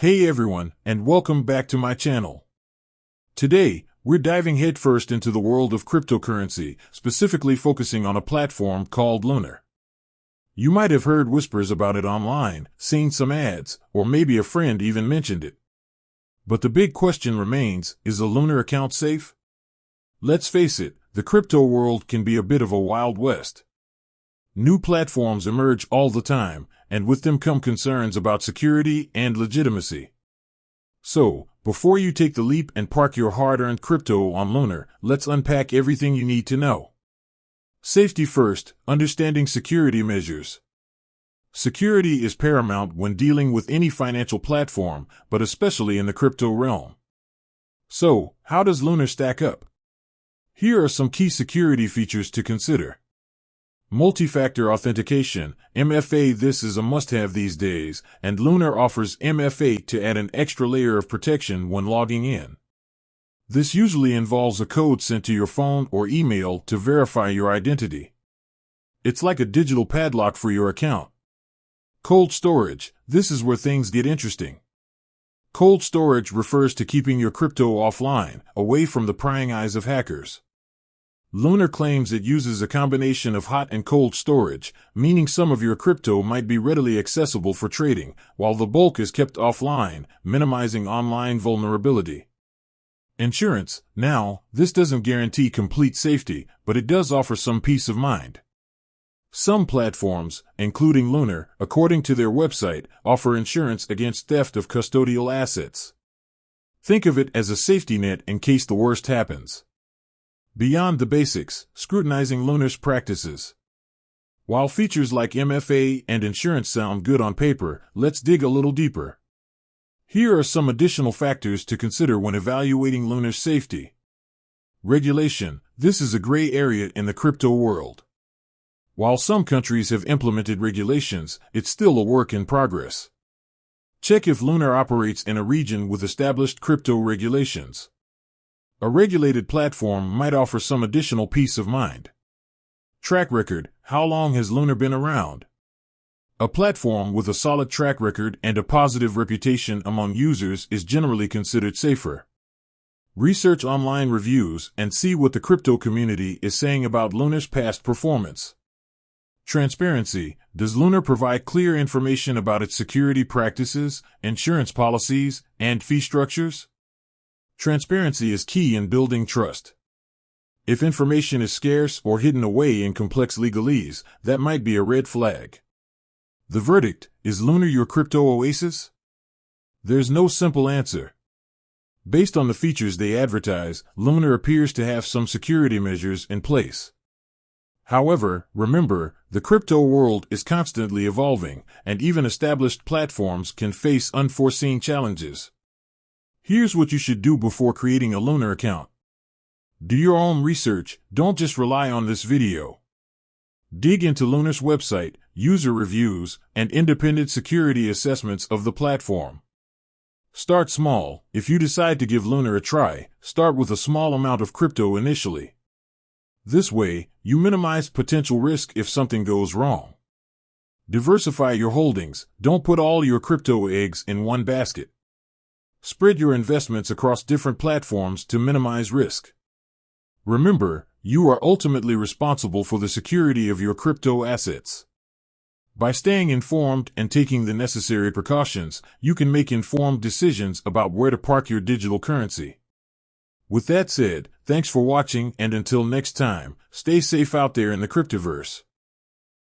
Hey everyone, and welcome back to my channel. Today, we're diving headfirst into the world of cryptocurrency, specifically focusing on a platform called Lunar. You might have heard whispers about it online, seen some ads, or maybe a friend even mentioned it. But the big question remains, is a Lunar account safe? Let's face it, the crypto world can be a bit of a wild west. New platforms emerge all the time, and with them come concerns about security and legitimacy. So, before you take the leap and park your hard-earned crypto on Lunar, let's unpack everything you need to know. Safety first, understanding security measures. Security is paramount when dealing with any financial platform, but especially in the crypto realm. So, how does Lunar stack up? Here are some key security features to consider. Multi-factor authentication, MFA. This is a must-have these days, and Lunar offers MFA to add an extra layer of protection when logging in. This usually involves a code sent to your phone or email to verify your identity. It's like a digital padlock for your account. Cold storage. This is where things get interesting. Cold storage refers to keeping your crypto offline, away from the prying eyes of hackers. Lunar claims it uses a combination of hot and cold storage, meaning some of your crypto might be readily accessible for trading, while the bulk is kept offline, minimizing online vulnerability. Insurance. Now, this doesn't guarantee complete safety, but it does offer some peace of mind. Some platforms, including Lunar, according to their website, offer insurance against theft of custodial assets. Think of it as a safety net in case the worst happens. Beyond the basics, scrutinizing Lunar's practices. While features like MFA and insurance sound good on paper, let's dig a little deeper. Here are some additional factors to consider when evaluating Lunar's safety. Regulation. This is a gray area in the crypto world. While some countries have implemented regulations, it's still a work in progress. Check if Lunar operates in a region with established crypto regulations. A regulated platform might offer some additional peace of mind. Track record. How long has Lunar been around? A platform with a solid track record and a positive reputation among users is generally considered safer. Research online reviews and see what the crypto community is saying about Lunar's past performance. Transparency. Does Lunar provide clear information about its security practices, insurance policies, and fee structures? Transparency is key in building trust. If information is scarce or hidden away in complex legalese, that might be a red flag. The verdict. Is Lunar your crypto oasis? There's no simple answer. Based on the features they advertise, Lunar appears to have some security measures in place. However, remember, the crypto world is constantly evolving, and even established platforms can face unforeseen challenges. Here's what you should do before creating a Lunar account. Do your own research, don't just rely on this video. Dig into Lunar's website, user reviews, and independent security assessments of the platform. Start small. If you decide to give Lunar a try, start with a small amount of crypto initially. This way, you minimize potential risk if something goes wrong. Diversify your holdings. Don't put all your crypto eggs in one basket. Spread your investments across different platforms to minimize risk. Remember, you are ultimately responsible for the security of your crypto assets. By staying informed and taking the necessary precautions, you can make informed decisions about where to park your digital currency. With that said, thanks for watching, and until next time, stay safe out there in the cryptoverse.